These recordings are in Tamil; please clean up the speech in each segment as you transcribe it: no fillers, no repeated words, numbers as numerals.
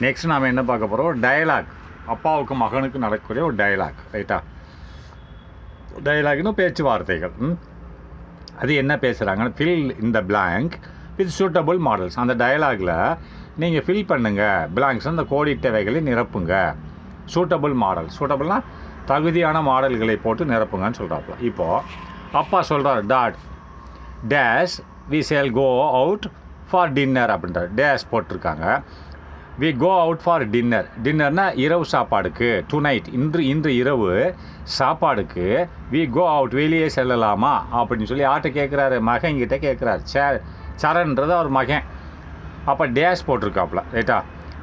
நெக்ஸ்ட் நாம் என்ன பார்க்க போகிறோம், டயலாக். அப்பாவுக்கு மகனுக்கு நடக்கக்கூடிய ஒரு டயலாக், ரைட்டா? டயலாக்னு பேச்சுவார்த்தைகள். அது என்ன பேசுகிறாங்கன்னு, fill in the blank with suitable modals. அந்த டயலாகில் நீங்கள் ஃபில் பண்ணுங்கள், பிளாங்க்ஸ் அந்த கோடிட்டவைகளை நிரப்புங்க. சூட்டபுள் மாடல், சூட்டபுள்னால் தகுதியான மாடல்களை போட்டு நிரப்புங்கன்னு சொல்கிறாப்புல. இப்போது அப்பா சொல்கிறார், dad dash we shall go out for dinner அப்படின்றார். டேஷ் போட்டிருக்காங்க. We go out for dinner. டின்னர்னால் இரவு சாப்பாடுக்கு, டு நைட், இன்று இரவு சாப்பாடுக்கு வி கோ அவுட், வெளியே செல்லலாமா அப்படின்னு சொல்லி யார்கிட்ட கேட்குறாரு, மகன்கிட்ட கேட்குறாரு. சரன்றது அவர் மகன். அப்போ டேஷ் போட்டிருக்காப்புல, ரைட்டா?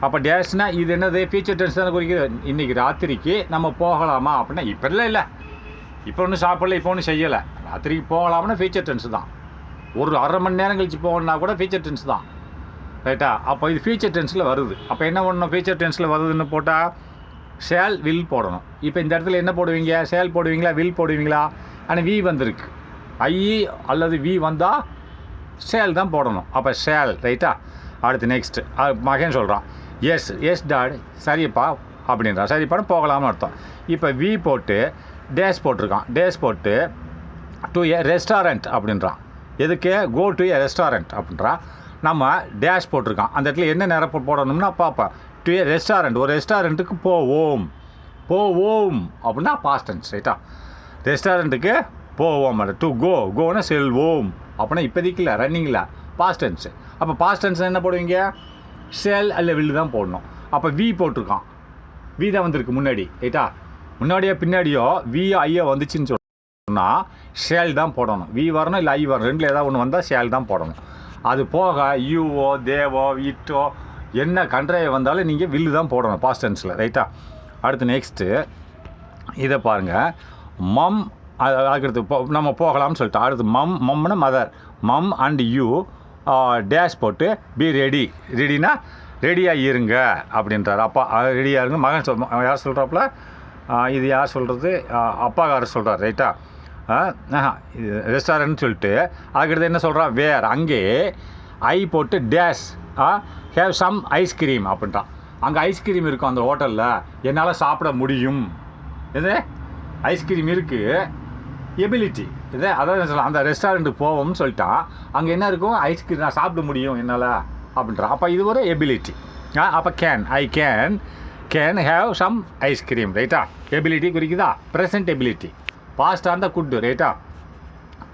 அப்போ டேஷ்னால் இது என்னது, ஃபியூச்சர் டென்ஸ் தானே குறிக்கிறது. இன்றைக்கி ராத்திரிக்கு நம்ம போகலாமா அப்படின்னா, இப்போ இல்லை இப்போ ஒன்றும் சாப்பிடல, இப்போ ஒன்றும் செய்யலை, ராத்திரிக்கு போகலாம்னா ஃபியூச்சர் டென்ஸ் தான். ஒரு அரை மணி நேரம் கழிச்சு போகணுன்னா கூட ஃபியூச்சர் டென்ஸ் தான், ரைட்டா? அப்போ இது ஃபியூச்சர் டென்ஸில் வருது. அப்போ என்ன பண்ணணும், ஃபியூச்சர் டென்ஸில் வருதுன்னு போட்டால் ஷேல் வில் போடணும். இப்போ இந்த இடத்துல என்ன போடுவீங்க, ஷேல் போடுவீங்களா, வில் போடுவீங்களா? ஆனால் வி வந்திருக்கு, ஐ அல்லது வி வந்தால் ஷேல் தான் போடணும். அப்போ ஷேல், ரைட்டா? அடுத்து நெக்ஸ்ட்டு மகன் சொல்கிறான், எஸ் டாட், சரிப்பா அப்படின்றான். சரிப்பான்னு போகலாம்னு அர்த்தம். இப்போ வி போட்டு டேஷ் போட்டிருக்கான். டேஷ் போட்டு டு ஏ ரெஸ்டாரண்ட் அப்படின்றான். எதுக்கு, கோ டு ஏ ரெஸ்டாரண்ட் அப்படின்றான். நம்ம டேஷ் போட்டிருக்கான். அந்த இடத்துல என்ன நிரப்பு போடணும்னா பார்ப்பேன், டு ஏ ரெஸ்டாரண்ட், ஒரு ரெஸ்டாரண்ட்டுக்கு போவோம் அப்படின்னா பாஸ்ட் டென்ஸ், ரைட்டா? ரெஸ்டாரண்ட்டுக்கு போவோம், டு கோன்னா செல்வோம் அப்படின்னா இப்போதைக்கு இல்லை, ரன்னிங்கில், பாஸ்ட் டென்ஸ். அப்போ பாஸ்ட் டென்ஸ் என்ன போடுவீங்க, ஷேல் அல்ல வில் தான் போடணும். அப்போ வி போட்டிருக்கான், வி தான் வந்திருக்கு முன்னாடி, ரைட்டா? முன்னாடியோ பின்னாடியோ வி ஐயோ வந்துச்சுன்னு சொன்னால் ஷேல் தான் போடணும். வி வரணும் இல்லை ஐ வரணும், ரெண்டில் ஏதாவது ஒன்று வந்தால் ஷேல் தான் போடணும். அது போக யூவோ தேவோ இட்டோ என்ன கண்ட்ரையை வந்தாலும் நீங்கள் வில்லு தான் போடணும் பாஸ்ட் டென்ஸில், ரைட்டா? அடுத்து நெக்ஸ்ட்டு இதை பாருங்கள். மம், அதுக்கடுத்து நம்ம போகலாம்னு சொல்லிட்டு அடுத்து மம்னா மதர். மம் அண்ட் யூ டேஷ் போட்டு பி ரெடினா ரெடியாக இருங்க அப்படின்றார். அப்பா ரெடியாக இருங்க. மகன் யார் சொல்கிறாப்புல, இது யார் சொல்கிறது, அப்பாக்காரர் சொல்கிறார், ரைட்டா? ரெஸ்டாரண்ட்னு சொல்லிட்டு அதுக்கடுத்து என்ன சொல்கிறான், வேர், அங்கே ஐ போட்டு டேஷ் ஹேவ் சம் ஐஸ்கிரீம் அப்படின்ட்டான். அங்கே ஐஸ்கிரீம் இருக்கும் அந்த ஹோட்டலில், என்னால் சாப்பிட முடியும். இது ஐஸ்கிரீம் இருக்குது, எபிலிட்டி இது. அதாவது சொல்லலாம், அந்த ரெஸ்டாரண்ட்டுக்கு போவோம்னு சொல்லிட்டான். அங்கே என்ன இருக்கும், ஐஸ்கிரீம் நான் சாப்பிட முடியும் என்னால் அப்படின்றான். அப்போ இது ஒரு எபிலிட்டி. அப்போ I can have some ice cream, ரைட்டா? எபிலிட்டி குறிக்குதா, ப்ரெசன்ட் எபிலிட்டி. பாஸ்டாக இருந்தால் குட், ரைட்டா?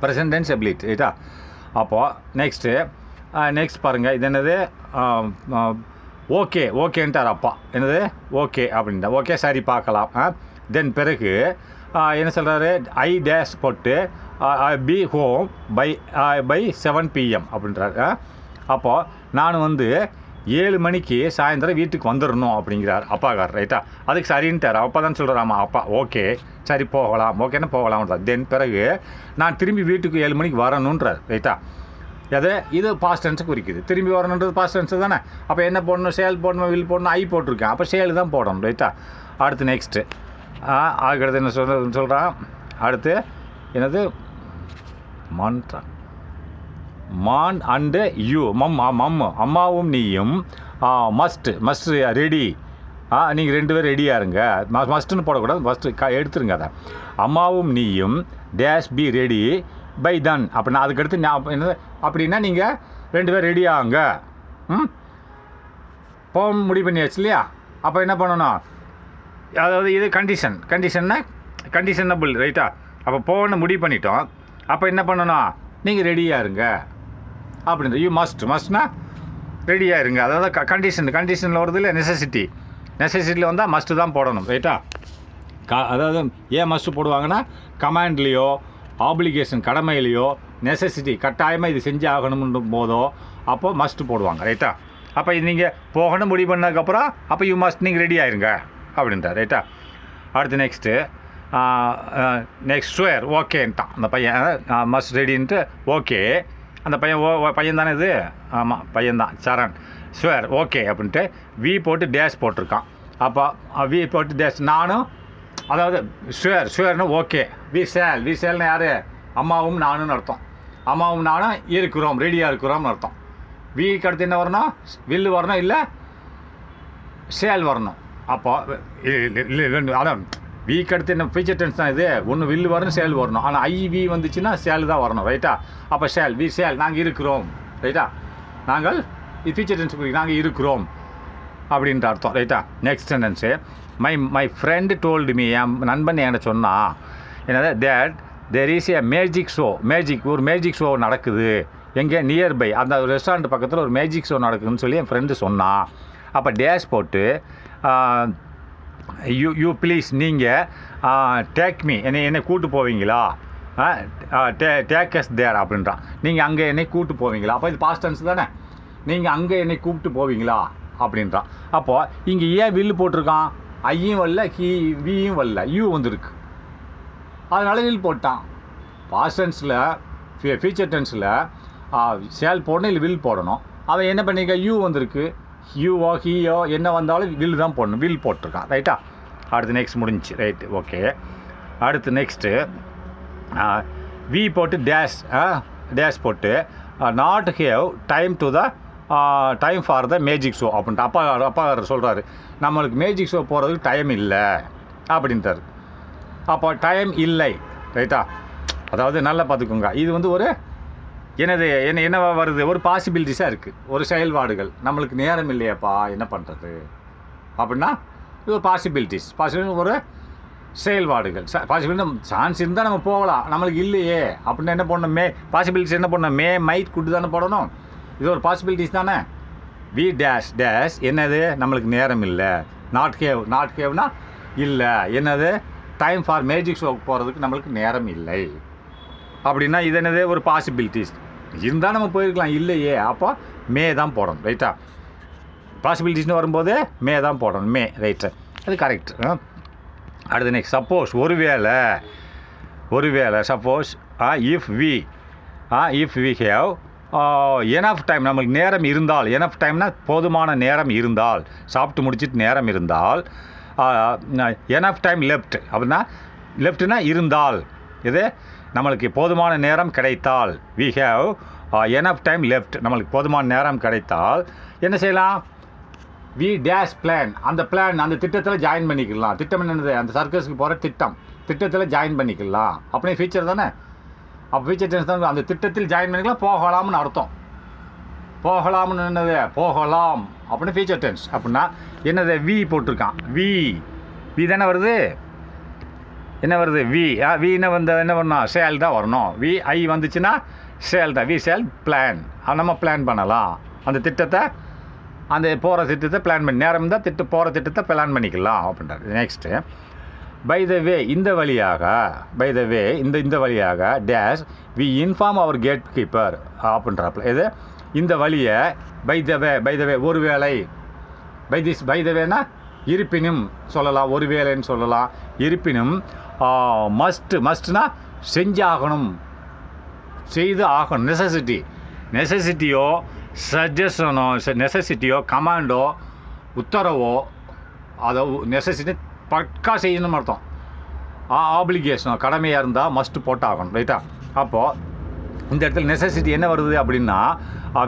ப்ரெசன்ட் டென்ஸ் எபிலிட்டி, ரைட்டா? அப்போது நெக்ஸ்ட் பாருங்கள், இது என்னது, ஓகேன்ட்டார் அப்பா. என்னது ஓகே அப்படின்ட்டா. ஓகே சரி பார்க்கலாம். தென் பிறகு என்ன சொல்கிறாரு, ஐ டேஷ் போட்டு பி ஹோம் பை 7 PM அப்படின்றாரு. அப்போது நான் 7 மணிக்கு சாயந்தரம் வீட்டுக்கு வந்துடணும் அப்படிங்கிறார் அப்பாக்கார், ரைட்டா? அதுக்கு சரின்ட்டார். அப்பா தான் சொல்கிறார், ஆமாம் அப்பா ஓகே சரி போகலாம், ஓகேன்னு போகலாம்ன்றார். தென் பிறகு நான் திரும்பி வீட்டுக்கு 7 மணிக்கு வரணுன்றார், ரைட்டா? இது பாஸ்ட் டென்ஸை குறிக்குது. திரும்பி வரணுன்றது பாஸ்ட் டென்ஸு தானே. அப்போ என்ன போடணும், சேல் போடணும், வில் போடணும், ஐ போட்டிருக்கேன். அப்போ சேல் தான் போடணும், ரைட்டா? அடுத்து நெக்ஸ்ட்டு அதுக்கடுத்து என்ன சொல்கிறான், அடுத்து என்னது, மான் அண்டு யூ, அம்மாவும் நீயும் மஸ்ட் ரெடி. நீங்கள் 2 பேரும் ரெடியாக இருங்க. மஸ்ட்டுன்னு போடக்கூடாது, மஸ்ட்டு எடுத்துருங்க. அதை அம்மாவும் நீயும் dash B ready by done அப்படின்னா அதுக்கடுத்து என்னது அப்படின்னா நீங்கள் 2 பேர் ரெடி ஆகுங்க. போக முடிவு பண்ணியாச்சு இல்லையா? அப்போ என்ன பண்ணணும், அதாவது இது கண்டிஷனபிள், ரைட்டா? அப்போ போகணுன்னு முடிவு பண்ணிட்டோம். அப்போ என்ன பண்ணணும், நீங்கள் ரெடியாக இருங்க அப்படின்ற. யூ மஸ்ட்னா ரெடியாக இருங்க. அதாவது கண்டிஷனில் வருது இல்லை, நெசசிட்டியில் வந்தால் மஸ்ட்டு தான் போடணும், ரைட்டா? அதாவது ஏன் மஸ்ட்டு போடுவாங்கன்னா, கமாண்ட்லேயோ ஆப்ளிகேஷன் கடமையிலையோ நெசசிட்டி கட்டாயமாக இது செஞ்சு ஆகணும்ன்ற போதோ அப்போது மஸ்ட்டு போடுவாங்க, ரைட்டா? அப்போ இது நீங்கள் போகணும் முடிவு பண்ணதுக்கப்புறம் அப்போ யூ மஸ்ட், நீங்கள் ரெடி ஆயிருங்க அப்படின்றார், ரைட்டா? அடுத்து நெக்ஸ்ட் ஸ்வேர் ஓகேன்ட்டான் அந்த பையன், மஸ்ட் ரெடின்ட்டு ஓகே. அந்த பையன் தானே இது, ஆமாம் பையன்தான், சரண். ஸ்வேர் ஓகே அப்படின்ட்டு வி போட்டு டேஷ் போட்டிருக்கான். அப்போ வி போட்டு டேஷ், நானும், அதாவது ஷுவர்னு ஓகே. வி சேல்னு யார், அம்மாவும் நானும்னு அர்த்தம். அம்மாவும் நானும் இருக்கிறோம், ரெடியாக இருக்கிறோம்னு அர்த்தம். விக்கு அடுத்து என்ன வரணும், வில்லு வரணும், இல்லை சேல் வரணும். அப்போ அதான் வீக் அடுத்து என்ன ஃபியூச்சர் டென்ஸ் தான் இது. ஒன்று வில் வரணும், சேல் வரணும். ஆனால் ஐவி வந்துச்சுன்னா சேல் தான் வரணும், ரைட்டா? அப்போ சேல், வி சேல், நாங்கள் இருக்கிறோம், ரைட்டா? நாங்கள் ஃபியூச்சர் டென்ஸ் நாங்கள் இருக்கிறோம் அப்படின்ற அர்த்தம், ரைட்டா? Next sentence, my friend told me, என் நண்பன் என்கிட்ட சொன்னான் என்னது, that there is a magic show, ஒரு மேஜிக் ஷோ நடக்குது எங்கே, நியர்பை, அந்த ரெஸ்டாரண்ட் பக்கத்தில் ஒரு மேஜிக் ஷோ நடக்குதுன்னு சொல்லி என் ஃப்ரெண்டு சொன்னான். அப்போ டேஷ் போட்டு யூ ப்ளீஸ், நீங்கள் டேக் மீ, என்னை கூட்டு போவீங்களா, டேக் அஸ் தேர் அப்படின்றான். நீங்கள் அங்கே என்னை கூப்பிட்டு போவீங்களா? அப்போ இது பாஸ்ட் டென்ஸ் தானே. நீங்கள் அங்கே என்னை கூப்பிட்டு போவீங்களா அப்படின்றான். அப்போது இங்கே ஏன் வில்லு போட்டிருக்கான்? ஐயும் வரல, வியும் வரல, யூ வந்துருக்கு, அதனால வில் போட்டான். பாஸ்ட் டென்ஸில் ஃபியூச்சர் டென்ஸில் சேல் போடணும், இல்லை வில் போடணும். அவன் என்ன பண்ணிக்க, யூ வந்திருக்கு, யூவோ ஹீயோ என்ன வந்தாலும் வில் தான் போடணும், வில் போட்டிருக்கான், ரைட்டா? அடுத்து நெக்ஸ்ட் முடிஞ்சிச்சு, ரைட்டு, ஓகே. அடுத்து நெக்ஸ்ட்டு வி போட்டு டேஷ் போட்டு not have time to the time for the magic show அப்படின்ட்டு அப்பா சொல்கிறாரு, நம்மளுக்கு மேஜிக் ஷோ போகிறதுக்கு டைம் இல்லை அப்படின்ட்டார். அப்போ டைம் இல்லை, ரைட்டா? அதாவது நல்லா பார்த்துக்கோங்க, இது வந்து ஒரு என்ன வருது, ஒரு பாசிபிலிட்டிஸாக இருக்குது, ஒரு செயல்பாடுகள். நம்மளுக்கு நேரம் இல்லையாப்பா, என்ன பண்ணுறது அப்படின்னா இது ஒரு பாசிபிலிட்டிஸ் ஒரு செயல்பாடுகள். பாசிபிலிட்டி சான்ஸ் இருந்தால் நம்ம போகலாம், நம்மளுக்கு இல்லையே அப்படின்னா என்ன பண்ணணும், பாசிபிலிட்டிஸ் என்ன பண்ணணும், மைட் குட்டு தானே போடணும். இது ஒரு பாசிபிலிட்டிஸ் தானே. வி டேஷ் என்னது, நம்மளுக்கு நேரம் இல்லை. நாட் ஹேவ்னா இல்லை, என்னது, டைம் ஃபார் மேஜிக் ஷோ போகிறதுக்கு நம்மளுக்கு நேரம் இல்லை அப்படின்னா இது என்னது, ஒரு பாசிபிலிட்டிஸ். இருந்தால் நம்ம போயிருக்கலாம், இல்லையே, அப்போ மே தான் போடணும், ரைட்டா? பாசிபிலிட்டிஸ்னு வரும்போது மே தான் போடணும், மே, ரைட்டு, அது கரெக்ட். அடுத்து நெக்ஸ்ட், சப்போஸ், ஒருவேளை suppose if we have enough time, நம்மளுக்கு நேரம் இருந்தால், எனஃப் டைம்னா போதுமான நேரம் இருந்தால், சாப்பிட்டு முடிச்சுட்டு நேரம் இருந்தால், எனஃப் டைம் லெஃப்ட் அப்படின்னா, லெஃப்ட்னா இருந்தால், இது நம்மளுக்கு போதுமான நேரம் கிடைத்தால், we have enough time left, நம்மளுக்கு போதுமான நேரம் கிடைத்தால் என்ன செய்யலாம், வி டேஷ் பிளான், அந்த திட்டத்தில் ஜாயின் பண்ணிக்கலாம். திட்டம் என்னது, அந்த சர்க்கஸுக்கு போகிற திட்டத்தில் ஜாயின் பண்ணிக்கலாம். அப்படியே ஃபீச்சர் தானே. அப்போ ஃபீச்சர் டென்ஸ் தான், அந்த திட்டத்தில் ஜாயின் பண்ணிக்கலாம், போகலாம்னு அர்த்தம். போகலாம்னு என்னது, போகலாம் அப்படின்னு ஃபீச்சர் டென்ஸ். அப்படின்னா என்னது, வி போட்டிருக்கான், வி தானே வருது, என்ன வருது, வி என்ன பண்ணணும், சேல் தான் வரணும். ஐ வந்துச்சுன்னா சேல் தான், வி சேல் பிளான், நம்ம பிளான் பண்ணலாம் அந்த திட்டத்தை, அந்த போகிற திட்டத்தை பிளான் பண்ணி, நேரம் தான் போகிற திட்டத்தை பிளான் பண்ணிக்கலாம் அப்படின்றார். நெக்ஸ்ட்டு, பை த வே, இந்த வழியாக dash we inform our gate keeper அப்படின்றாப்புல. இது இந்த வழியை பை த வே ஒருவேளை, பை த வேனா இருப்பினும் சொல்லலாம், ஒருவேளைன்னு சொல்லலாம். இருப்பினும் மஸ்ட்னா செஞ்சாகணும், செய்து ஆகணும். நெசசிட்டியோ சஜஷனோ, நெசசிட்டியோ கமாண்டோ உத்தரவோ, அதை நெசசிட்டி பக்கா செய்யணும்னு அர்த்தம். ஆப்ளிகேஷனோ கடமையாக இருந்தால் மஸ்ட்டு போட்டாகணும், ரைட்டா? அப்போது இந்த இடத்துல நெசசிட்டி என்ன வருது அப்படின்னா,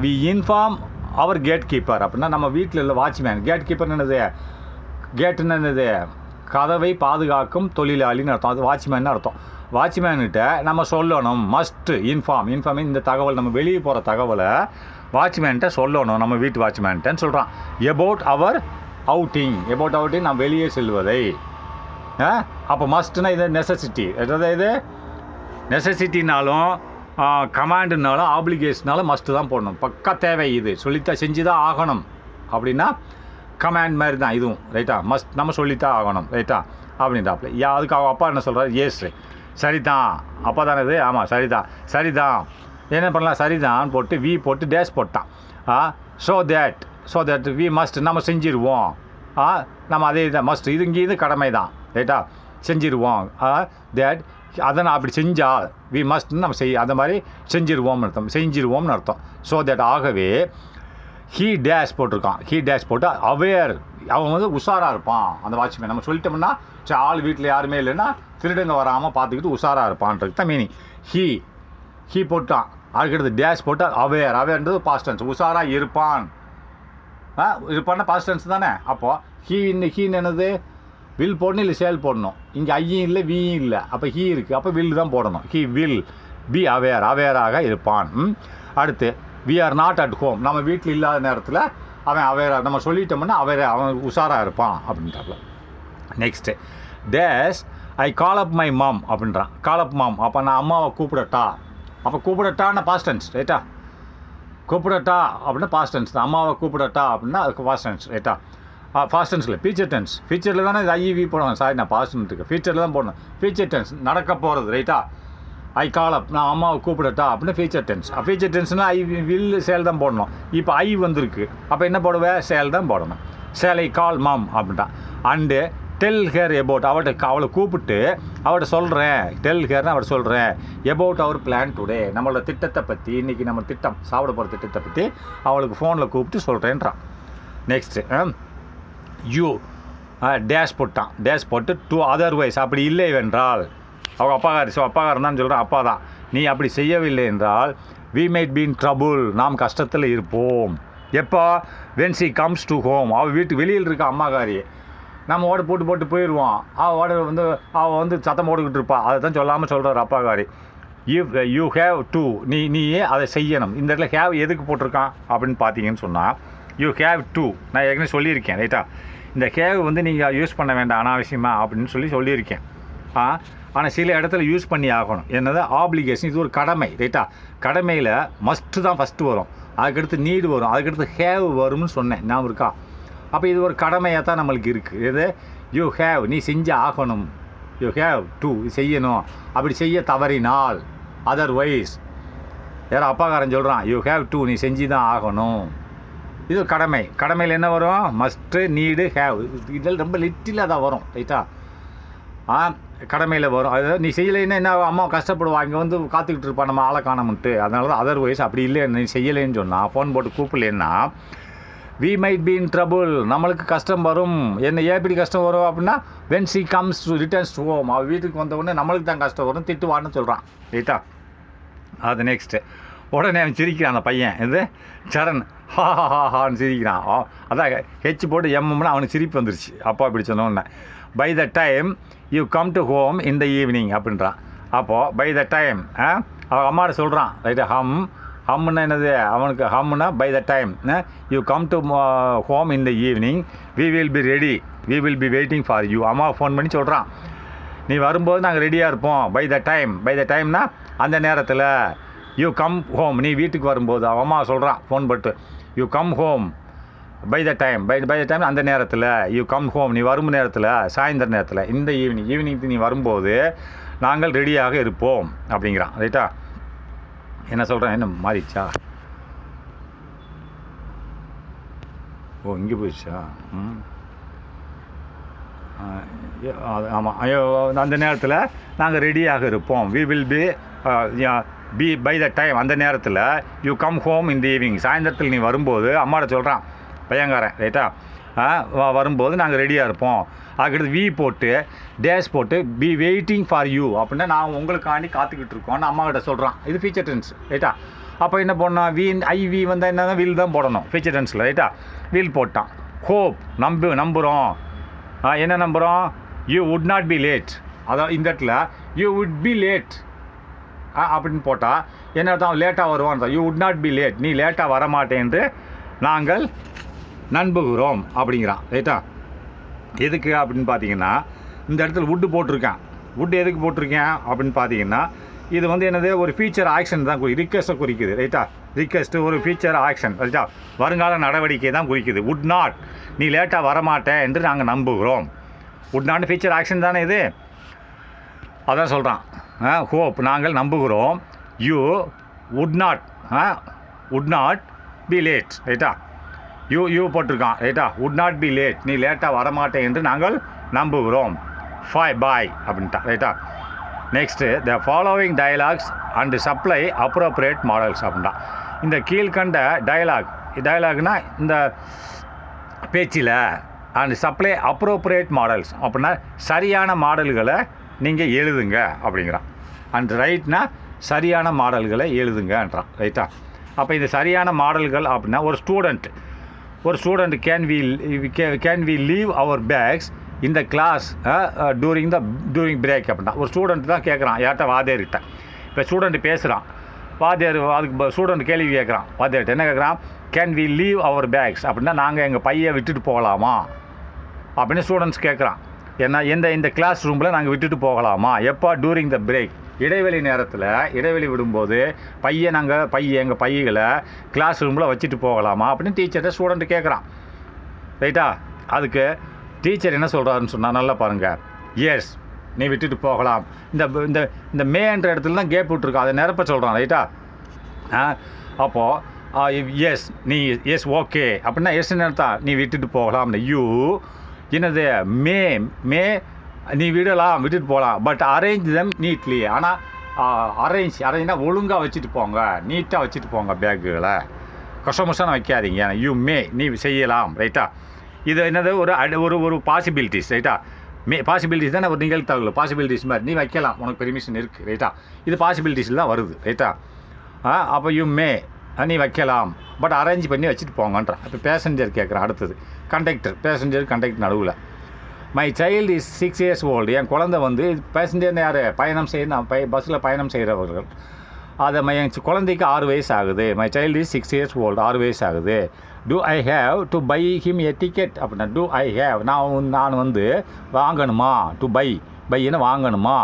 we inform our gate keeper அப்படின்னா நம்ம வீட்டில் உள்ள வாட்ச்மேன். கேட் கீப்பர் என்னது, கேட்டுன்னு என்னது, கதவை பாதுகாக்கும் தொழிலாளின்னு அர்த்தம். அது வாட்ச்மேன் அர்த்தம். வாட்ச்மேன்கிட்ட நம்ம சொல்லணும், மஸ்ட்டு இன்ஃபார்ம் இந்த தகவல், நம்ம வெளியே போகிற தகவலை வாட்ச்மேன்கிட்ட சொல்லணும், நம்ம வீட்டு வாட்ச்மேன்கிட்டன்னு சொல்கிறான். எபவுட் அவுட்டிங் நான் வெளியே செல்வதை. அப்போ மஸ்ட்னா இது நெசசிட்டி, இது நெசசிட்டினாலும் கமாண்டுனாலும் ஆப்ளிகேஷனாலும் மஸ்ட்டு தான் போடணும், பக்கா தேவை, இது சொல்லித்தான் செஞ்சு தான் ஆகணும் அப்படின்னா கமாண்ட் மாதிரி தான் இதுவும், ரைட்டா? நம்ம சொல்லித்தான் ஆகணும், ரைட்டா? அப்படின்றாப்புல. அதுக்கு அவங்க அப்பா என்ன சொல்கிறார், எஸ் சரிதான், அப்பா தானே இது, ஆமாம் சரிதான் என்ன பண்ணலாம், சரிதான் போட்டு வி போட்டு டேஷ் போட்டான். ஸோ தட் வி மஸ்ட், நம்ம செஞ்சிருவோம், நம்ம அதே தான் மஸ்ட், இது கடமை தான், ரைட்டா? செஞ்சிருவோம். தேட் அதை நான் அப்படி செஞ்சால் வி மஸ்ட்னு நம்ம அந்த மாதிரி செஞ்சிருவோம்னு அர்த்தம். ஸோ தட் ஆகவே ஹீ டேஷ் போட்டு அவேர், அவன் வந்து உஷாராக இருப்பான் அந்த வாட்ச்மேன். நம்ம சொல்லிட்டோம்னா சரி, ஆள் வீட்டில் யாருமே இல்லைன்னா திருடங்க வராமல் பார்த்துக்கிட்டு உஷாராக இருப்பான்றது தான் மீனிங். ஹீ போட்டான், அதுக்கடுத்து டேஷ் போட்டால் அவேர்ன்றது பாஸ்ட் டென்ஸ், உஷாராக இருப்பான் இது பண்ண பாஸ்ட் டென்ஸ் தானே. அப்போது ஹீன்னு என்னது வில் போடணும் இல்லை ஷேல் போடணும். இங்கே ஐயும் இல்லை வியும் இல்லை, அப்போ ஹீ இருக்குது, அப்போ வில் தான் போடணும். ஹீ வில் பி அவேராக இருப்பான். அடுத்து we are not at home, நம்ம வீட்டில் இல்லாத நேரத்தில் அவன் அவேராக, நம்ம சொல்லிட்டோம்னா அவன் உஷாராக இருப்பான் அப்படின்றாப்ல. Next dash I call up my mom அப்படின்றான். கால் அப் மாம், அப்போ நான் அம்மாவை கூப்பிடட்டா. அப்போ கூப்பிடட்டான்னா பாஸ்ட் டென்ஸ் ரைட்டா. கூப்பிடட்டா அப்படின்னா பாஸ்ட் டென்ஸ் தான். அம்மாவை கூப்பிடட்டா அப்படின்னா அதுக்கு பாஸ்ட் டென்ஸ் ரைட்டா. ஃபாஸ்ட் டென்ஸில் ஃபியூச்சர் டென்ஸ். ஃபியூச்சரில் தானே இது ஐவி போடணும். சாரி நான் பாஸ்ட் இருக்கேன், ஃபியூச்சரில் தான் போடணும். ஃபியூச்சர் டென்ஸ் நடக்க போகிறது ரைட்டா. ஐ கால் அப், நான் அம்மாவை கூப்பிடட்டா அப்படின்னு ஃபியூச்சர் டென்ஸ். ஃபியூச்சர் டென்ஸ்னால் ஐ வில் சேல் தான் போடணும். இப்போ ஐ வந்திருக்கு, அப்போ என்ன போடுவேன், சேல் தான் போடணும். சேல் ஐ கால் மாம் அப்படின்ட்டான். அண்டு டெல் ஹேர் எபவுட், அவளை கூப்பிட்டு அவட்ட சொல்கிறேன். டெல் ஹேர்னு அவட்ட சொல்கிறேன். எபவுட் அவர் பிளான் டுடே, நம்மளோட திட்டத்தை பற்றி, இன்றைக்கி நம்ம திட்டம் சாப்பிட போகிற திட்டத்தை பற்றி அவளுக்கு ஃபோனில் கூப்பிட்டு சொல்கிறேன்றான். நெக்ஸ்ட்டு யூ டேஷ் போட்டான். டேஷ் போட்டு டூ அதர்வைஸ், அப்படி இல்லை வென்றால், அவங்க அப்பாக்காரன் தான் சொல்கிறேன், அப்பா தான், நீ அப்படி செய்யவில்லை என்றால் we might be in trouble, நாம் கஷ்டத்தில் இருப்போம். எப்போ, when she comes to home, அவள் வீட்டு வெளியில் இருக்க அம்மாக்காரி, நம்ம ஓட போட்டு போயிடுவோம். அவள் வந்து சத்தம் போட்டுக்கிட்டு இருப்பா. அதை தான் சொல்லாமல் சொல்கிறார் அப்பாக்காரி. யூ ஹேவ் டு, நீயே அதை செய்யணும். இந்த இடத்துல ஹேவ் எதுக்கு போட்டிருக்கான் அப்படின்னு பார்த்தீங்கன்னு சொன்னால், யூ ஹேவ் டு, நான் ஏற்கனவே சொல்லியிருக்கேன் ரைட்டா. இந்த ஹேவ் வந்து நீங்கள் யூஸ் பண்ண வேண்டாம் அனாவசியமாக அப்படின்னு சொல்லியிருக்கேன். ஆனால் சில இடத்துல யூஸ் பண்ணி ஆகணும். என்னது ஆப்ளிகேஷன், இது ஒரு கடமை ரைட்டா. கடமையில் மஸ்ட்டு தான் ஃபஸ்ட்டு வரும், அதுக்கடுத்து நீடு வரும், அதுக்கடுத்து ஹேவ் வரும்னு சொன்னேன், ஞாபகம் இருக்கா. அப்போ இது ஒரு கடமையாக தான் நம்மளுக்கு இருக்குது. இது யூ ஹேவ், நீ செஞ்சு ஆகணும். யூ ஹேவ் டு, செய்யணும். அப்படி செய்ய தவறினால், அதர்வைஸ், யாரோ அப்பாக்காரன் சொல்கிறான், யூ ஹேவ் டு, நீ செஞ்சு தான் ஆகணும். இது ஒரு கடமை. கடமையில் என்ன வரும், மஸ்ட்டு, நீடு, ஹேவ். இதில் ரொம்ப லிட்டிலாக தான் வரும் ரைட்டா. கடமையில் வரும். அது நீ செய்யலைன்னா என்ன, அம்மா கஷ்டப்படுவா, இங்கே வந்து காத்துக்கிட்டு இருப்பா, நம்ம ஆளை காணமுன்ட்டு. அதனால தான் அதர்வைஸ், அப்படி இல்லை நீ செய்யலைன்னு சொன்னால், ஃபோன் போட்டு கூப்பிடலன்னா we might be in trouble, நம்மளுக்கு கஷ்டம் வரும். என்ன எப்படி கஷ்டம் வரும் அப்படின்னா, when she comes to returns to home, அவள் வீட்டுக்கு வந்தவுடனே நம்மளுக்கு தான் கஷ்டம் வரும், திட்டுவான்னு சொல்கிறான் ரைட்டா. அது நெக்ஸ்ட்டு உடனே அவன் சிரிக்கிறான் அந்த பையன், இது சரண், ஹான்னு சிரிக்கிறான். அதான் ஹெச் போட்டு எம்எம்னா அவனுக்கு சிரிப்பு வந்துருச்சு அப்பா இப்படி சொன்னோன்னே. By the time you come to home in the evening அப்படின்றான். அப்போது பை த டைம் அவன் அம்மாட்ட சொல்கிறான் ரைட்டா. ஹம்முன்னா என்னது, அவனுக்கு ஹம்முன்னா by the time you come to home in the evening we will be ready, we will be waiting for you. அம்மாவை ஃபோன் பண்ணி சொல்கிறான், நீ வரும்போது நாங்கள் ரெடியாக இருப்போம். பை த டைம்னா அந்த நேரத்தில். யூ கம் ஹோம், நீ வீட்டுக்கு வரும்போது. அவன் அம்மா சொல்கிறான் ஃபோன் போட்டு, you come home by the time அந்த நேரத்தில். யூ கம் ஹோம், நீ வரும் நேரத்தில், சாயந்தர நேரத்தில், இந்த ஈவினிங்க்கு நீ வரும்போது நாங்கள் ரெடியாக இருப்போம் அப்படிங்கிறான் ரைட்டா. என்ன சொல்கிறேன், என்ன மாறிடுச்சா, ஓ இங்கே போயிடுச்சா. ஆமாம், அந்த நேரத்தில் நாங்கள் ரெடியாக இருப்போம். We will be by the time அந்த நேரத்தில். You come home in the evening, சாயந்தரத்தில் நீ வரும்போது. அம்மாட்ட சொல்கிறான் பையங்காரன் ரைட்டா. வரும்போது நாங்கள் ரெடியாக இருப்போம். அதுக்கடுத்து வி போட்டு டேஷ் போட்டு பி வெயிட்டிங் ஃபார் யூ அப்படின்னா நான் உங்களுக்காண்டி காத்துக்கிட்டு இருக்கோன்னு அம்மாக்கிட்ட சொல்கிறான். இது ஃபியூச்சர் டென்ஸ் ரைட்டா. அப்போ என்ன பண்ணோம், வி வந்தால் என்ன தான் வில் தான் போடணும் ஃபியூச்சர் டென்ஸில் ரைட்டா. வில் போட்டான். ஹோப் நம்புகிறோம். என்ன நம்புகிறோம், you would not be late. அதான் இந்த இடத்துல யூ வுட் பி லேட் அப்படின்னு போட்டால் என்ன அர்த்தம், லேட்டாக வருவான். You would not be late, நீ லேட்டாக வரமாட்டேன் என்று நாங்கள் நம்புகிறோம் அப்படிங்கிறான் ரைட்டா. எதுக்கு அப்படின்னு பார்த்தீங்கன்னா, இந்த இடத்துல வுட்டு போட்டிருக்கேன். வுட்டு எதுக்கு போட்டிருக்கேன் அப்படின்னு பார்த்தீங்கன்னா, இது வந்து என்னது, ஒரு ஃபீச்சர் ஆக்ஷன் தான் ரிக்வெஸ்ட்டை குறிக்குது ரைட்டா. ரிக்வெஸ்ட்டு ஒரு ஃபீச்சர் ஆக்ஷன் ரைட்டா, வருங்கால நடவடிக்கை தான் குறிக்குது. வுட் நாட், நீ லேட்டாக வரமாட்டேன் என்று நாங்கள் நம்புகிறோம். வுட் நாட் ஃபீச்சர் ஆக்ஷன் தானே இது, அதான் சொல்கிறான். ஹோப் நாங்கள் நம்புகிறோம். You would not be late ரைட்டா. யூ போட்டிருக்கான் ரைட்டா. வுட் நாட் பி லேட், நீ லேட்டாக வரமாட்டேன் என்று நாங்கள் நம்புகிறோம். பாய் அப்படின்ட்டான் ரைட்டா. Next the following dialogues and supply appropriate modals அப்படின்ட்டா. இந்த கீழ்கண்ட டயலாக்னா இந்த பேச்சில் அண்ட் சப்ளை அப்ரோப்ரியேட் மாடல்ஸ் அப்படின்னா சரியான மாடல்களை நீங்கள் எழுதுங்க அப்படிங்கிறான். அண்ட் ரைட்னா சரியான மாடல்களை எழுதுங்கன்றான் ரைட்டா. அப்போ இது சரியான மாடல்கள் அப்படின்னா, ஒரு ஸ்டூடெண்ட் ஒரு student can we leave our bags இந்த கிளாஸ் டூரிங் பிரேக் அப்படின்னா ஒரு ஸ்டூடெண்ட் தான் கேட்குறான் யார்கிட்ட வாத்தியார்கிட்ட. இப்போ ஸ்டூடெண்ட் பேசுகிறான், வாத்தியார் அதுக்கு ஸ்டூடெண்ட் கேள்வி கேட்குறான் வாத்தியார்கிட்ட. என்ன கேட்குறான்? Can we leave our bags அப்படின்னா நாங்கள் எங்கள் பையை விட்டுட்டு போகலாமா அப்படின்னு ஸ்டூடெண்ட்ஸ் கேட்குறான். ஏன்னா இந்த கிளாஸ் ரூமில் நாங்கள் விட்டுட்டு போகலாமா எப்போ? டூரிங் த பிரேக், இடைவெளி நேரத்தில் இடைவெளி விடும்போது எங்கள் பையகளை கிளாஸ் ரூமில் வச்சுட்டு போகலாமா அப்படின்னு டீச்சர்கிட்ட ஸ்டூடெண்ட் கேட்குறான். ரைட்டா? அதுக்கு டீச்சர் என்ன சொல்கிறாருன்னு சொன்னால் நல்லா பாருங்கள். எஸ், நீ விட்டுட்டு போகலாம். இந்த மேன்ற இடத்துல தான் கேப் விட்டுருக்கோம், அதை நிரப்ப சொல்கிறான். ரைட்டா? அப்போது எஸ் நீ எஸ் ஓகே அப்படின்னா எஸ் தான் நீ விட்டுட்டு போகலாம். யூ என்னது மே நீ விட்டுட்டு போகலாம். பட் அரேஞ்ச் தம் நீட்லி, ஆனால் அரேஞ்ச்னா ஒழுங்காக வச்சுட்டு போங்க, நீட்டாக வச்சுட்டு போங்க பேக்குகளை, கஷ்டமஷ்டம் வைக்காதீங்க. யூ நீ செய்யலாம். ரைட்டா? இது என்னது ஒரு பாசிபிலிட்டிஸ். ரைட்டா? பாசிபிலிட்டிஸ் தானே ஒரு நிகழ்த்தகவல், பாசிபிலிட்டிஸ் மாதிரி நீ வைக்கலாம், உனக்கு பெர்மிஷன் இருக்குது. ரைட்டா? இது பாசிபிலிட்டிஸில் தான் வருது. ரைட்டா? அப்போ யூ நீ வைக்கலாம், பட் அரேஞ்ச் பண்ணி வச்சுட்டு போங்கன்றான். இப்போ பேசஞ்சர் கேட்குறான். அடுத்தது பேசஞ்சர் கண்டக்டர் நடுவில். My child is 6 years old. என் குழந்தை வந்து பேசஞ்சர்னு யார்? பயணம் பஸ்ஸில் பயணம் செய்கிறவர்கள். என் குழந்தைக்கு 6 வயசு ஆகுது. My child is 6 years old. 6 வயசு ஆகுது. Do I have to buy him a ticket அப்படின்னா டு ஐ ஹேவ் நான் வந்து வாங்கணுமா? டு பைன்னு வாங்கணுமா?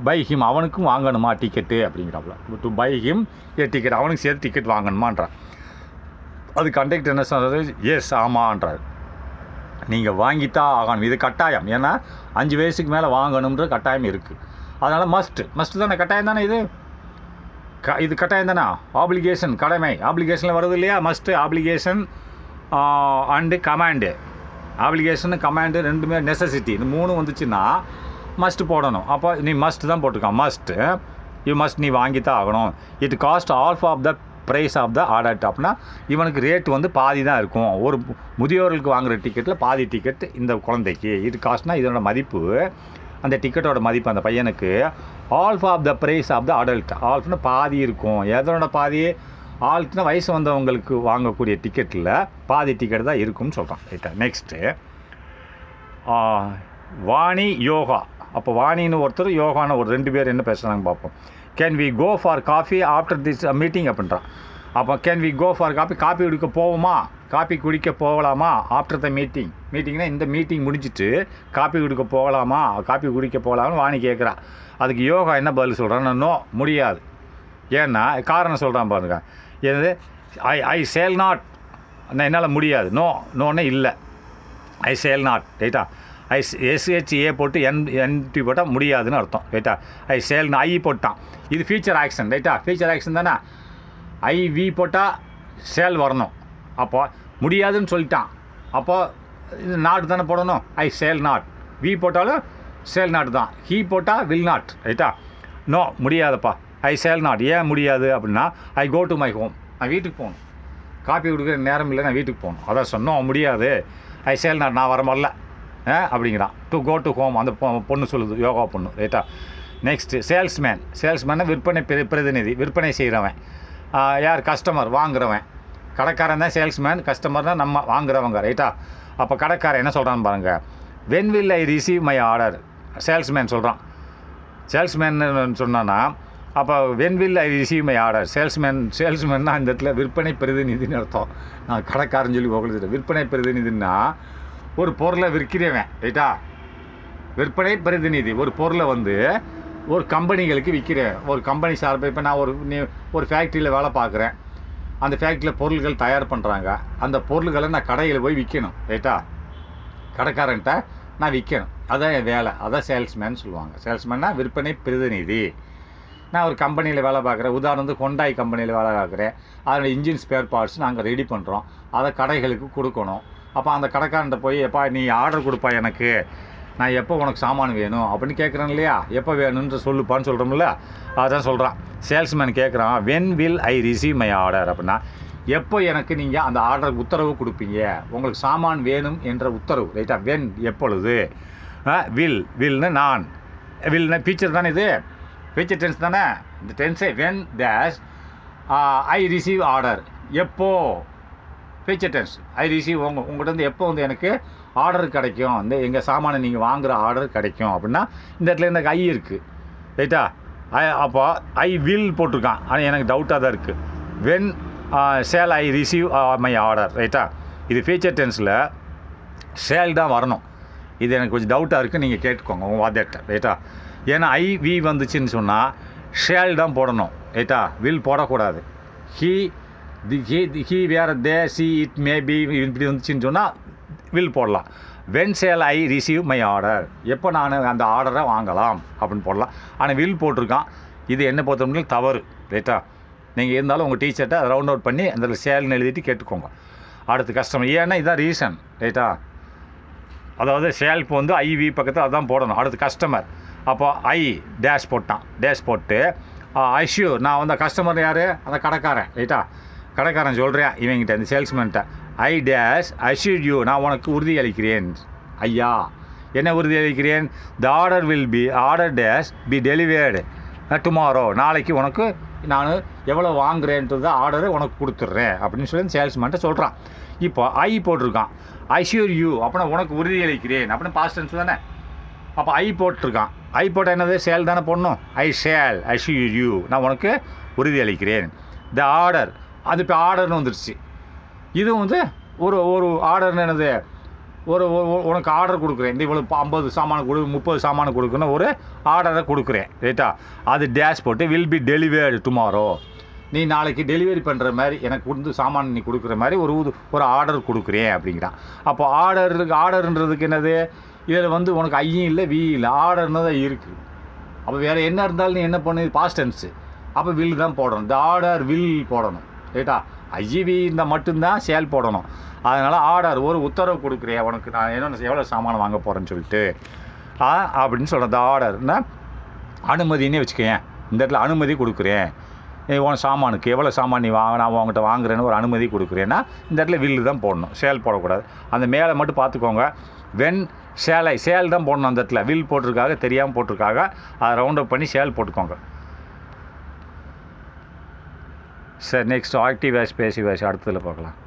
பை ஹிம் அவனுக்கும் வாங்கணுமா டிக்கெட்டு அப்படிங்கிறாப்புல. To buy him a ticket, அவனுக்கு சேர்த்து டிக்கெட் வாங்கணுமான்றான். அது கண்டக்டர் என்ன சொல்கிறது? எஸ் ஆமான்றார். நீங்கள் வாங்கித்தான் ஆகணும், இது கட்டாயம். ஏன்னா 5 வயசுக்கு மேலே வாங்கணுன்ற கட்டாயம் இருக்குது. அதனால் மஸ்ட்டு தானே, கட்டாயம் தானே இது கட்டாயம் தானே. ஆப்ளிகேஷன் கடமை, ஆப்ளிகேஷனில் வருது இல்லையா? Must, application and command. Application command ரெண்டுமே நெசசிட்டி. இந்த 3 வந்துச்சுன்னா மஸ்ட்டு போடணும். அப்போ நீ மஸ்ட்டு தான் போட்டிருக்கான். நீ வாங்கித்தான் ஆகணும். It cost half of the price of the order. அப்படின்னா இவனுக்கு ரேட்டு வந்து பாதி தான் இருக்கும். ஒரு முதியோர்களுக்கு வாங்குகிற டிக்கெட்டில் பாதி டிக்கெட் இந்த குழந்தைக்கு. இது காஸ்ட்னா இதனோட மதிப்பு, அந்த டிக்கெட்டோட மதிப்பு அந்த பையனுக்கு half of the price of the adult. ஆல்ஃப்னு பாதி இருக்கும். எதனோட பாதி? ஆல்ட்னா வயசு வந்தவங்களுக்கு வாங்கக்கூடிய டிக்கெட்டில் பாதி டிக்கெட் தான் இருக்கும்னு சொல்கிறான். ரைட்டா? நெக்ஸ்ட்டு வாணி யோகா. அப்போ வாணின்னு ஒருத்தர், யோகான்னு ஒரு 2 பேர் என்ன பேசுகிறாங்க பார்ப்போம். Can we go for coffee after this meeting அப்படின்றான். அப்போ can we go for coffee குடிக்க போவோமா? காஃபி குடிக்க போகலாமா? ஆஃப்டர் த மீட்டிங்னா இந்த மீட்டிங் முடிஞ்சிட்டு காஃபி குடிக்க போகலாம்னு வாணி கேட்குறா. அதுக்கு யோகா என்ன பதில் சொல்கிறான்னா நோ, முடியாது. ஏன்னா காரணம் சொல்கிறான் பாருங்க. என்னது? ஐ சேல் நாட், என்னால் முடியாது. நோன்னு இல்லை, ஐ சேல் நாட். ரைட்டா? எஸ்ஹெச்ஏ போட்டு என்டி போட்டால் முடியாதுன்னு அர்த்தம். ரைட்டா? ஐ சேல்னு ஐ போட்டான். இது ஃபியூச்சர் ஆக்ஷன். ரைட்டா? ஃபியூச்சர் ஆக்ஷன் தானே. ஐவி போட்டால் சேல் வரணும். அப்போ முடியாதுன்னு சொல்லிட்டான். அப்போது இது நாட் தானே போடணும். I shall not. வி போட்டாலும் சேல் நாட் தான். ஹீ போட்டால் வில் நாட். ரைட்டா? நோ, முடியாதப்பா. I shall not. ஏன் முடியாது அப்படின்னா I go to my home. நான் வீட்டுக்கு போகணும். காப்பி கொடுக்குற நேரம் இல்லை, நான் வீட்டுக்கு போகணும். அதான் சொன்னோம், முடியாது. ஐ சேல் நாட், நான் வரமல்ல அப்படிங்கிறான். டு கோ டு ஹோம் அந்த பொண்ணு சொல்லுது, யோகா பொண்ணு. ரைட்டா? நெக்ஸ்ட்டு சேல்ஸ்மேன்னா விற்பனை பிரதிநிதி, விற்பனை செய்கிறவன். யார்? கஸ்டமர், வாங்குறவன். கடைக்காரன் தான் சேல்ஸ்மேன், கஸ்டமர்னால் நம்ம வாங்குறவங்க. ரைட்டா? அப்போ கடைக்காரன் என்ன சொல்கிறான்னு பாருங்கள். When will I receive my order? Salesman சொல்கிறான். சேல்ஸ்மேன் சொன்னான்னா அப்போ when will I receive my order? சேல்ஸ்மேன்னா இந்த இடத்துல விற்பனை பிரதிநிதின்னு அர்த்தம். நான் கடைக்காரன் சொல்லி போகிறது. விற்பனை பிரதிநிதினா ஒரு பொருளை விற்கிறவன். ரைட்டா? விற்பனை பிரதிநிதி ஒரு பொருளை வந்து ஒரு கம்பெனிகளுக்கு விற்கிறேன். ஒரு கம்பெனி சார்பு. இப்போ நான் ஒரு ஃபேக்ட்ரியில் வேலை பார்க்குறேன். அந்த ஃபேக்ட்ரியில் பொருள்கள் தயார் பண்ணுறாங்க. அந்த பொருள்களை நான் கடையில் போய் விற்கணும். ரைட்டா? கடைக்காரன்ட்ட நான் விற்கணும். அதான் என் வேலை. அதான் சேல்ஸ்மேன் சொல்லுவாங்க. சேல்ஸ்மேன்னா விற்பனை பிரதிநிதி. நான் ஒரு கம்பெனியில் வேலை பார்க்குறேன். உதாரணத்துக்கு ஹொண்டாய் கம்பெனியில் வேலை பார்க்குறேன். அதோட இன்ஜின் ஸ்பேர் பார்ட்ஸ் நாங்கள் ரெடி பண்ணுறோம். அதை கடைகளுக்கு கொடுக்கணும். அப்போ அந்த கடைக்காரன்ட்ட போய் எப்பா நீ ஆர்டர் கொடுப்பா, எனக்கு நான் எப்போ உனக்கு சாமான் வேணும் அப்படின்னு கேட்குறேன் இல்லையா? எப்போ வேணும்னு சொல்லுப்பான்னு சொல்கிறோம்ல, அதான் சொல்கிறான். சேல்ஸ்மேன் கேட்குறான், when will I receive my order அப்படின்னா எப்போ எனக்கு நீங்கள் அந்த ஆர்டருக்கு உத்தரவு கொடுப்பீங்க, உங்களுக்கு சாமான் வேணும் என்ற உத்தரவு. ரைட்டா? வென் எப்பொழுது. வில்னு நான், வில்னு ஃபீச்சர் தானே, இது ஃபீச்சர் டென்ஸ் தானே. இந்த டென்ஸே when dash I receive order, எப்போ ஃபியூச்சர் டென்ஸ். ஐ ரிசீவ் உங்கள்கிட்ட வந்து எப்போ வந்து எனக்கு ஆர்டர் கிடைக்கும், இந்த எங்கள் சாமானை நீங்கள் வாங்குகிற ஆர்டர் கிடைக்கும் அப்படின்னா இந்த இடத்துல எனக்கு ஐ இருக்குது ரைட்டா. அப்போ ஐ வில் போட்டிருக்கான், ஆனால் எனக்கு டவுட்டாக தான் இருக்குது. When shale I receive my order ரைட்டா. இது ஃபியூச்சர் டென்ஸில் ஷேல் தான் வரணும். இது எனக்கு கொஞ்சம் டவுட்டாக இருக்குது, நீங்கள் கேட்டுக்கோங்க உங்கள் வாத்தியார்ட்ட ரைட்டா. ஏன்னா ஐ வி வந்துச்சுன்னு சொன்னால் ஷேல் தான் போடணும் ரைட்டா, வில் போடக்கூடாது. ஹீ வேறு they see it may be இப்படி வந்துச்சுன்னு சொன்னால் வில் போடலாம். When shale I receive my order, எப்போ நான் அந்த ஆர்டரை வாங்கலாம் அப்படின்னு போடலாம். ஆனால் வில் போட்டிருக்கான், இது என்ன பொறுத்தவரைக்கும் தவறு ரைட்டா. நீங்கள் இருந்தாலும் உங்கள் டீச்சர்கிட்ட ரவுண்ட் அவுட் பண்ணி அந்த ஷேல்னு எழுதிட்டு கேட்டுக்கோங்க. அடுத்து கஸ்டமர், ஏன்னா இதுதான் ரீசன் ரைட்டா. அதாவது ஷேல்ஃப் வந்து ஐவி பக்கத்தில் அதான் போடணும். அடுத்து கஸ்டமர், அப்போ ஐ டேஷ் போட்டான், டேஷ் போட்டு ஐஷ்யூர், நான் வந்து கஸ்டமர் யார், அந்த கடைக்காரன் ரைட்டா. கடைக்காரன் சொல்கிறேன் இவங்கிட்ட இந்த சேல்ஸ்மேன்கிட்ட, ஐ டேஷ் ஐஷ்யூர் யூ, நான் உனக்கு உறுதி அளிக்கிறேன் ஐயா. என்ன உறுதி அளிக்கிறேன், the order will be order dash B delivered tomorrow, நாளைக்கு உனக்கு நான் எவ்வளோ வாங்குறேன்றது ஆர்டரை உனக்கு கொடுத்துட்றேன் அப்படின்னு சொல்லி சேல்ஸ்மேன்ட்ட சொல்கிறான். இப்போ ஐ போட்டிருக்கான், ஐஷ்யூர் யூ அப்படின்னா உனக்கு உறுதி அளிக்கிறேன் அப்படின்னு பாஸ்ட் டென்ஸ் தானே. அப்போ ஐ போட்டிருக்கான், ஐ போட்டால் என்னது ஷேல் தானே போடணும். ஐ ஷேல் ஐஷ்யூர் யூ, நான் உனக்கு உறுதி அளிக்கிறேன். த ஆர்டர், அது இப்போ ஆர்டர்னு வந்துடுச்சு. இதுவும் வந்து ஒரு ஒரு ஆர்டர்னு என்னது, ஒரு உனக்கு ஆர்டர் கொடுக்குறேன், இந்த இவ்வளோ 50 சாமான் கொடு 30 சாமான் கொடுக்குன்னு ஒரு ஆர்டரை கொடுக்குறேன் ரைட்டா. அது டேஷ் போட்டு வில் பி டெலிவர்டு டுமாரோ, நீ நாளைக்கு டெலிவரி பண்ணுற மாதிரி எனக்கு வந்து சாமான் நீ கொடுக்குற மாதிரி ஒரு ஆர்டர் கொடுக்குறேன் அப்படிங்கிறான். அப்போ ஆர்டர்ன்றதுக்கு என்னது, இதில் வந்து உனக்கு ஐயும் இல்லை வி இல்லை, ஆர்டர்னு தான் இருக்குது. அப்போ வேறு என்ன இருந்தாலும் நீ என்ன பண்ணு, பாஸ்ட் டென்ஸு, அப்போ வில் தான் போடணும். த ஆர்டர் வில் போடணும் ரைட்டா. ஐவி இந்த மட்டும்தான் சேல் போடணும். அதனால் ஆர்டர் ஒரு உத்தரவு கொடுக்குறேன் உனக்கு, நான் என்ன எவ்வளோ சாமான் வாங்க போகிறேன்னு சொல்லிட்டு அப்படின்னு சொல்கிறேன். த ஆர்டர்னா அனுமதினே வச்சுக்கேன், இந்த இடத்துல அனுமதி கொடுக்குறேன், உன் சாமானுக்கு எவ்வளோ சாமான் நீ நான் உங்கள்கிட்ட வாங்குறேன்னு ஒரு அனுமதி கொடுக்குறேன்னா இந்த இடத்துல வில்லு தான் போடணும், சேல் போடக்கூடாது. அந்த மேலே மட்டும் பார்த்துக்கோங்க, வென் சேலை சேல் தான் போடணும். அந்த இடத்துல வில் போட்டிருக்காங்க, தெரியாமல் போட்டிருக்காங்க, அதை ரவுண்ட் அப் பண்ணி சேல் போட்டுக்கோங்க. சரி, next active voice passive voice அடுத்ததில் பார்க்கலாம்.